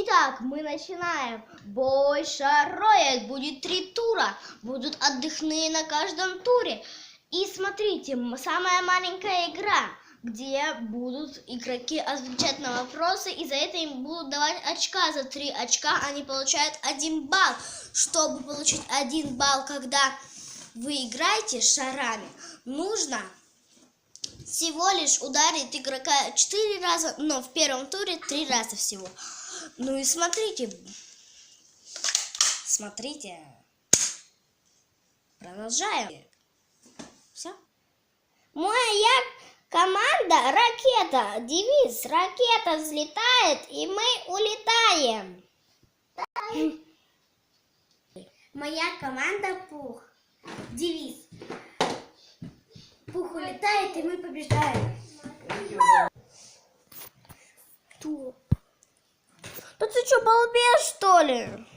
Итак, мы начинаем. Бой шароек. Будет 3 тура. Будут отдыхные на каждом туре. И смотрите, самая маленькая игра, где будут игроки отвечать на вопросы, и за это им будут давать очка. За 3 очка они получают 1 балл. Чтобы получить 1 балл, когда вы играете шарами, нужно всего лишь ударить игрока 4 раза, но в первом туре 3 раза всего. Ну и смотрите, продолжаем. Все. Моя команда ракета, девиз: ракета взлетает, и мы улетаем. Моя команда Пух, девиз: Пух улетает, и мы побеждаем. Да ты что, балбес, что ли?